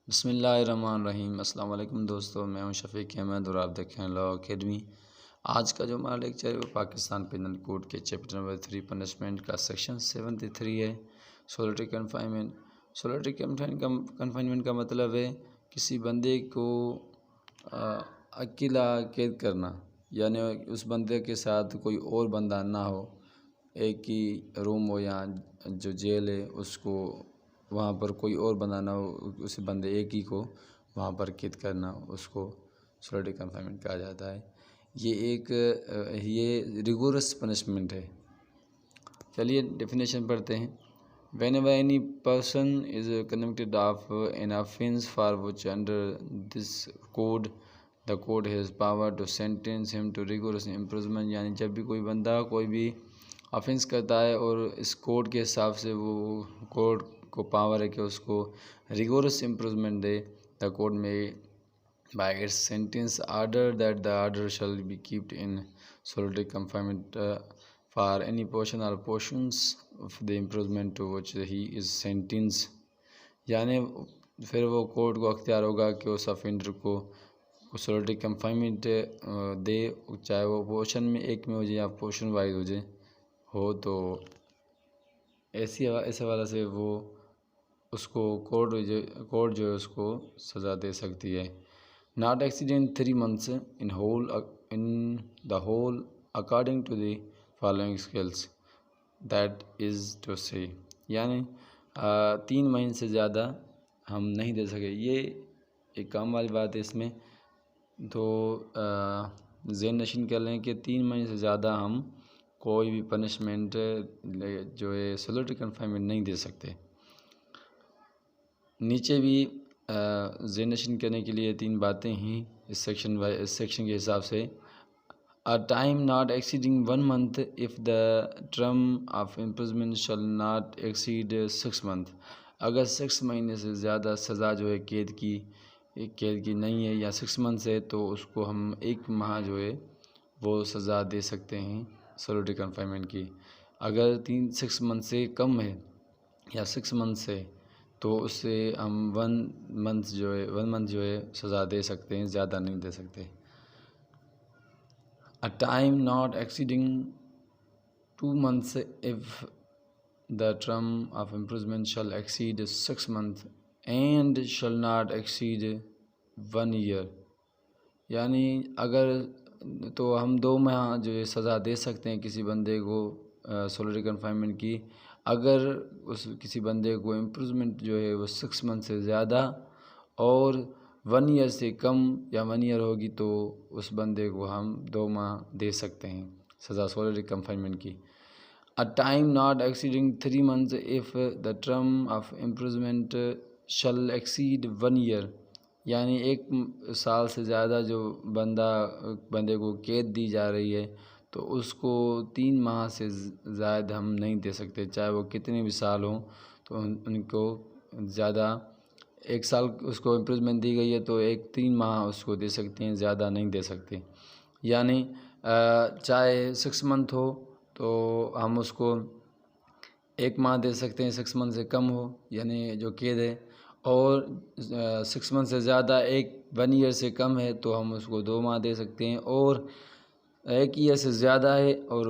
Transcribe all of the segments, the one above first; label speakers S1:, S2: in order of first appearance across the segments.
S1: بسم اللہ الرحمن الرحیم۔ السلام علیکم دوستو، میں ہوں شفیق احمد اور آپ دیکھ رہے ہیں لا اکیڈمی۔ آج کا جو ہمارا لیکچر ہے وہ پاکستان پینل کوڈ کے چیپٹر نمبر 3 پنشمنٹ کا سیکشن 73 ہے، سولٹری کنفائنمنٹ۔ سولٹری کنفائنمنٹ کا مطلب ہے کسی بندے کو اکیلا قید کرنا، یعنی اس بندے کے ساتھ کوئی اور بندہ نہ ہو، ایک ہی روم ہو یا جو جیل ہے اس کو وہاں پر کوئی اور بندہ نہ ہو، اس بندے ایک ہی کو وہاں پر قید کرنا، اس کو سولٹری کنفائنمنٹ کہا جاتا ہے۔ یہ ریگورس پنشمنٹ ہے۔ چلیے ڈیفینیشن پڑھتے ہیں۔ Whenever any person is convicted of an offense for which under this code the court has power to sentence him to rigorous imprisonment، یعنی جب بھی کوئی بندہ کوئی بھی آفینس کرتا ہے اور اس کوڈ کے حساب سے وہ کوڈ کو پاور ہے کہ اس کو ریگورس امپرزمنٹ دے، the court may by its sentence order that the order shall be kept in solitary confinement for any portion or portions of the imprisonment to which he is sentenced، یعنی پھر وہ court کو اختیار ہوگا کہ اس offender کو سولٹری confinement دے، چاہے وہ پورشن میں ایک میں ہو جائے یا پورشن وائز ہو تو اس حوالے سے وہ اس کو کورٹ جو ہے اس کو سزا دے سکتی ہے۔ Not exceeding 3 months in the whole according to the following scales، that is to say، یعنی 3 مہینے سے زیادہ ہم نہیں دے سکے۔ یہ ایک کام والی بات ہے، اس میں تو ذہن نشین کر لیں کہ 3 مہینے سے زیادہ ہم کوئی بھی پنشمنٹ جو ہے سولٹری کنفائنمنٹ نہیں دے سکتے۔ نیچے بھی ذہن نشین کرنے کے لیے 3 باتیں ہیں اس سیکشن کے حساب سے۔ A time not exceeding 1 month if the term of imprisonment shall not exceed 6 months، اگر 6 مہینے سے زیادہ سزا جو ہے قید کی نہیں ہے یا 6 months ہے تو اس کو ہم 1 ماہ جو ہے وہ سزا دے سکتے ہیں سولٹری کنفائنمنٹ کی۔ اگر 6 months سے کم ہے یا 6 months ہے تو اس سے ہم 1 month جو ہے سزا دے سکتے ہیں، زیادہ نہیں دے سکتے۔ A time not exceeding 2 months if the term of imprisonment shall exceed 6 months and shall not exceed 1 year، یعنی اگر تو ہم 2 ماہ جو ہے سزا دے سکتے ہیں کسی بندے کو سولٹری کنفائنمنٹ کی، اگر کسی بندے کو امپرزمنٹ جو ہے وہ 6 months سے زیادہ اور 1 year سے کم یا 1 year ہوگی تو اس بندے کو ہم 2 ماہ دے سکتے ہیں سزا سولٹری کنفائنمنٹ کی۔ A time not exceeding 3 months if the term of imprisonment shall exceed 1 year، یعنی 1 سال سے زیادہ جو بندے کو قید دی جا رہی ہے تو اس کو 3 ماہ سے زائد ہم نہیں دے سکتے، چاہے وہ کتنے بھی سال ہوں تو ان کو زیادہ 1 سال اس کو امپرزمنٹ دی گئی ہے تو 3 ماہ اس کو دے سکتے ہیں، زیادہ نہیں دے سکتے۔ یعنی چاہے 6 month ہو تو ہم اس کو 1 ماہ دے سکتے ہیں، 6 month سے کم ہو یعنی جو قید ہے، اور 6 month سے زیادہ 1 year سے کم ہے تو ہم اس کو 2 ماہ دے سکتے ہیں، اور 1 year سے زیادہ ہے اور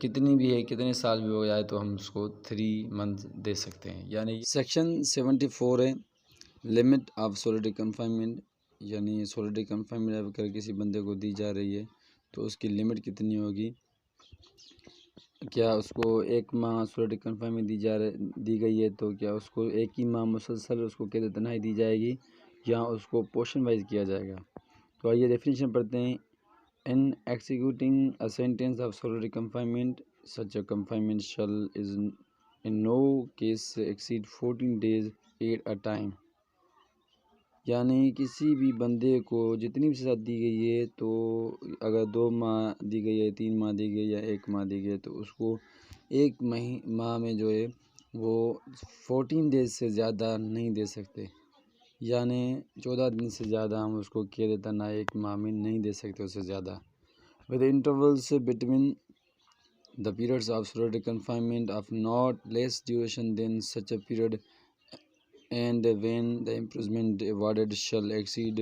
S1: کتنے سال بھی ہو جائے تو ہم اس کو 3 months دے سکتے ہیں۔ یعنی سیکشن 74 ہے لمٹ آف سولٹری کنفائنمنٹ، یعنی سولٹری کنفائنمنٹ اگر کسی بندے کو دی جا رہی ہے تو اس کی لمٹ کتنی ہوگی۔ کیا اس کو 1 ماہ سولٹری کنفائنمنٹ دی گئی ہے تو کیا اس کو 1 ہی ماہ مسلسل اس کو قید تنہائی دی جائے گی یا اس کو پورشن وائز کیا جائے گا۔ تو آئیے ڈیفینیشن پڑھتے ہیں۔ In executing a sentence of solitary confinement, such a confinement shall is in no case exceed 14 days at a time، یعنی کسی بھی بندے کو جتنی بھی سزا دی گئی ہے تو اگر 2 ماہ دی گئی ہے، 3 ماہ دی گئی ہے یا 1 ماہ دی گئی ہے تو اس کو 1 ماہ میں جو ہے وہ 14 days سے زیادہ نہیں دے سکتے، یعنی 14 دن سے زیادہ ہم اس کو قید تنہائی 1 ماہ میں نہیں دے سکتے، اس سے زیادہ۔ With intervals between the periods of solitary confinement of not less duration than such a period and when the imprisonment awarded shall exceed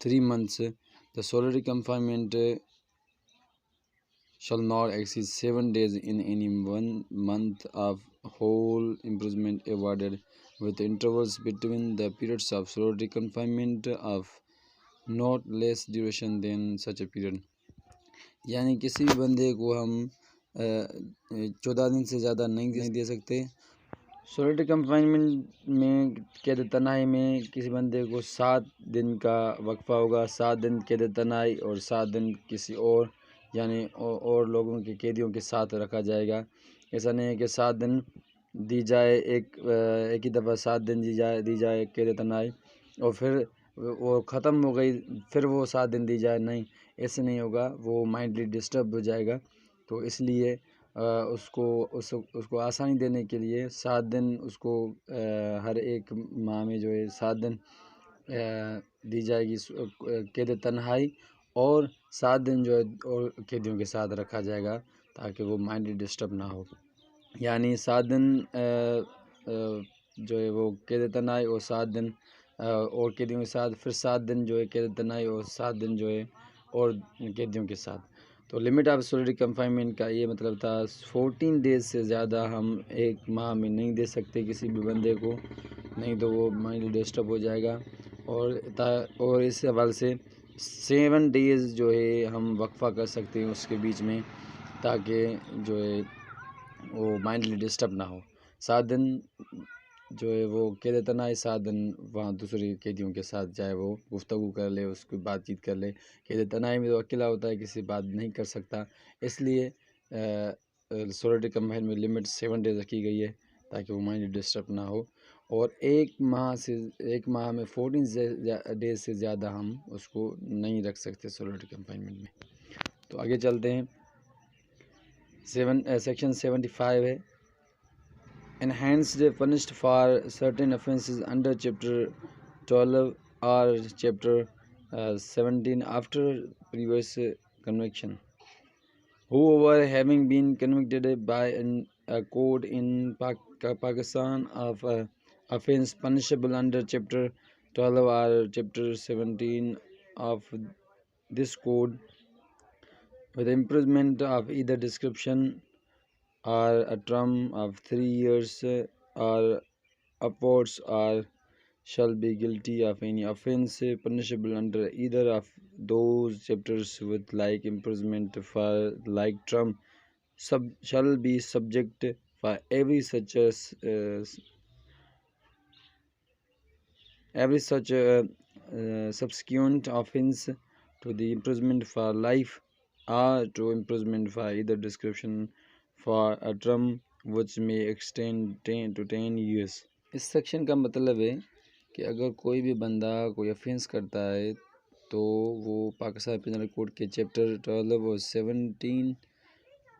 S1: 3 months, the solitary confinement shall not exceed 7 days in any 1 month of whole imprisonment awarded, with intervals between the periods of solitary confinement of not less duration than such a period. یعنی کسی بھی بندے کو ہم 14 دن سے زیادہ نہیں دے سکتے. سولٹری کنفائنمنٹ میں قید تنہائی میں کسی بندے کو 7 دن کا وقفہ ہوگا. 7 دن قید تنہائی اور 7 دن کسی اور یعنی اور لوگوں کے قیدیوں کے ساتھ رکھا جائے گا. ایسا نہیں ہے کہ 7 دن دی جائے ایک ہی دفعہ 7 دن دی جائے قید تنہائی اور پھر وہ ختم ہو گئی پھر وہ 7 دن دی جائے. نہیں، ایسے نہیں ہوگا، وہ مائنڈلی ڈسٹرب ہو جائے گا. تو اس لیے اس کو آسانی دینے کے لیے 7 دن اس کو ہر ایک ماہ میں جو ہے 7 دن دی جائے گی قید تنہائی اور 7 دن جو ہے اور قیدیوں کے ساتھ رکھا جائے گا تاکہ وہ مائنڈلی ڈسٹرب نہ ہو. یعنی 7 دن جو ہے وہ قید تنہائی اور 7 دن اور قیدیوں کے ساتھ، پھر 7 دن جو ہے قید تنہائی اور 7 دن جو ہے اور قیدیوں کے ساتھ. تو لمٹ آف سولٹری کنفائنمنٹ کا یہ مطلب تھا 14 ڈیز سے زیادہ ہم ایک ماہ میں نہیں دے سکتے کسی بھی بندے کو، نہیں تو وہ مائنڈلی ڈسٹرب ہو جائے گا. اور اس حوالے سے 7 ڈیز جو ہے ہم وقفہ کر سکتے ہیں اس کے بیچ میں تاکہ جو ہے وہ مائنڈلی ڈسٹرب نہ ہو. 7 دن جو ہے وہ قید تنہائی، 7 دن وہاں دوسرے قیدیوں کے ساتھ جائے وہ گفتگو کر لے، اس کی بات چیت کر لے. قید تنہائی میں تو اکیلا ہوتا ہے، کسی بات نہیں کر سکتا، اس لیے سولٹری کنفائنمنٹ میں لمٹ 7 ڈیز رکھی گئی ہے تاکہ وہ مائنڈ ڈسٹرب نہ ہو. اور ایک ماہ میں 14 ڈیز سے زیادہ ہم اس کو نہیں رکھ سکتے سولٹری کنفائنمنٹ میں. تو آگے چلتے ہیں. سیکشن 75 ہے enhanced punished for certain offences under chapter 12 or chapter 17 after previous conviction. Whoever having been convicted by a court in Pakistan of offence punishable under chapter 12 or chapter 17 of this code with imprisonment of either description or a term of 3 years or upwards, or shall be guilty of any offence punishable under either of those chapters with like imprisonment for like term, shall be subject for every such subsequent offence to the imprisonment for life or to imprisonment for either description for a term which may extend to 10 years. اس section کا مطلب ہے کہ اگر کوئی بھی بندہ کوئی افینس کرتا ہے تو وہ پاکستان پینل کوڈ کے چیپٹر 12 اور 17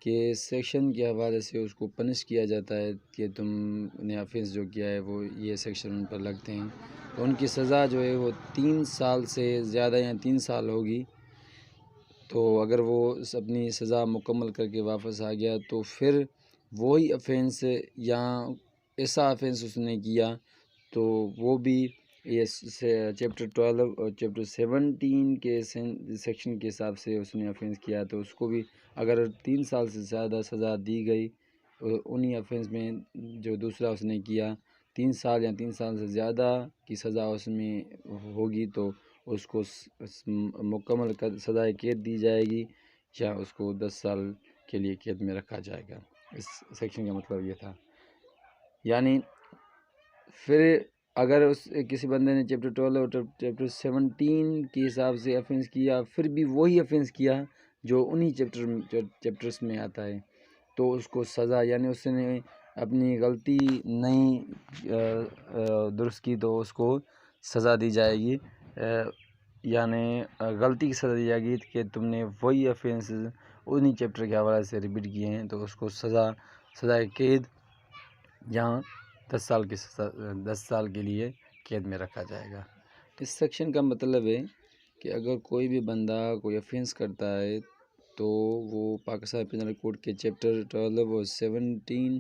S1: کے سیکشن کے حوالے سے اس کو پنش کیا جاتا ہے کہ تم نے افینس جو کیا ہے وہ یہ سیکشن ان پر لگتے ہیں. تو ان کی سزا جو ہے وہ 3 سال سے زیادہ یا 3 سال ہوگی. تو اگر وہ اپنی سزا مکمل کر کے واپس آ گیا تو پھر وہی افینس یا ایسا افینس اس نے کیا تو وہ بھی یہ چیپٹر 12 اور چیپٹر 17 کے سیکشن کے حساب سے اس نے افینس کیا تو اس کو بھی اگر 3 سال سے زیادہ سزا دی گئی انہی افینس میں جو دوسرا اس نے کیا 3 سال یا 3 سال سے زیادہ کی سزا اس میں ہوگی تو اس کو مکمل سزائے قید دی جائے گی یا اس کو 10 سال کے لیے قید میں رکھا جائے گا. اس سیکشن کا مطلب یہ تھا. یعنی پھر اگر کسی بندے نے چیپٹر 12 اور چیپٹر 17 کے حساب سے افینس کیا پھر بھی وہی افینس کیا جو انہی چیپٹرز میں آتا ہے تو اس کو سزا یعنی اس نے اپنی غلطی نہیں درست کی تو اس کو سزا دی جائے گی. یعنی غلطی کی سزا دی جائے گی کہ تم نے وہی افینس انہی چیپٹر کے حوالے سے ریپیٹ کیے ہیں تو اس کو سزائے قید یا 10 سال کے لیے قید میں رکھا جائے گا. اس سیکشن کا مطلب ہے کہ اگر کوئی بھی بندہ کوئی افینس کرتا ہے تو وہ پاکستان پینل کوڈ کے چیپٹر 12 اور 17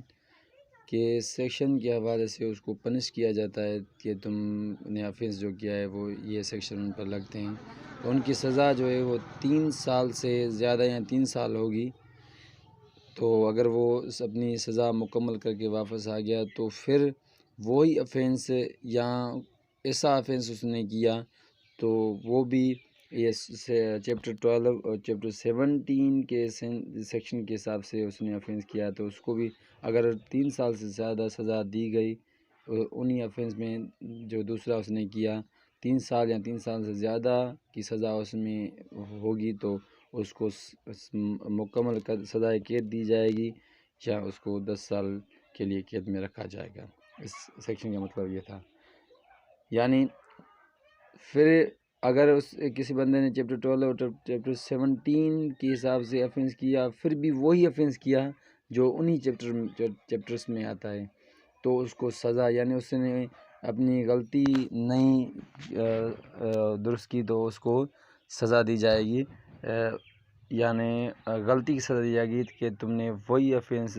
S1: کہ سیکشن کے حوالے سے اس کو پنش کیا جاتا ہے کہ تم نے آفینس جو کیا ہے وہ یہ سیکشن ان پر لگتے ہیں، تو ان کی سزا جو ہے وہ 3 سال سے زیادہ یا 3 سال ہوگی۔ تو اگر وہ اپنی سزا مکمل کر کے واپس آ گیا تو پھر وہی آفینس یا ایسا آفینس اس نے کیا تو وہ بھی یہ چیپٹر 12 اور چیپٹر 17 کے سیکشن کے حساب سے اس نے آفینس کیا تو اس کو بھی اگر 3 سال سے زیادہ سزا دی گئی انہی آفینس میں جو دوسرا اس نے کیا 3 سال یا 3 سال سے زیادہ کی سزا اس میں ہوگی تو اس کو مکمل سزائے قید دی جائے گی یا اس کو 10 سال کے لیے قید میں رکھا جائے گا۔ اس سیکشن کا مطلب یہ تھا، یعنی پھر اگر کسی بندے نے چیپٹر 12 اور چیپٹر 17 کے حساب سے آفینس کیا پھر بھی وہی آفینس کیا جو انہی چیپٹرز میں آتا ہے تو اس کو سزا، یعنی اس نے اپنی غلطی نہیں درست کی تو اس کو سزا دی جائے گی، یعنی غلطی کی سزا دی جائے گی کہ تم نے وہی آفینس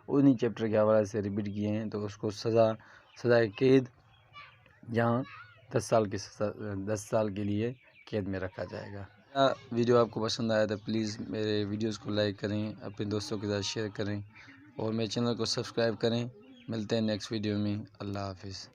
S1: انہی چیپٹر کے حوالے سے ریپیٹ کیے ہیں تو اس کو سزائے قید یا 10 سال کے لیے قید میں رکھا جائے گا۔ ویڈیو آپ کو پسند آیا تو پلیز میرے ویڈیوز کو لائک کریں، اپنے دوستوں کے ساتھ شیئر کریں اور میرے چینل کو سبسکرائب کریں۔ ملتے ہیں نیکسٹ ویڈیو میں، اللہ حافظ۔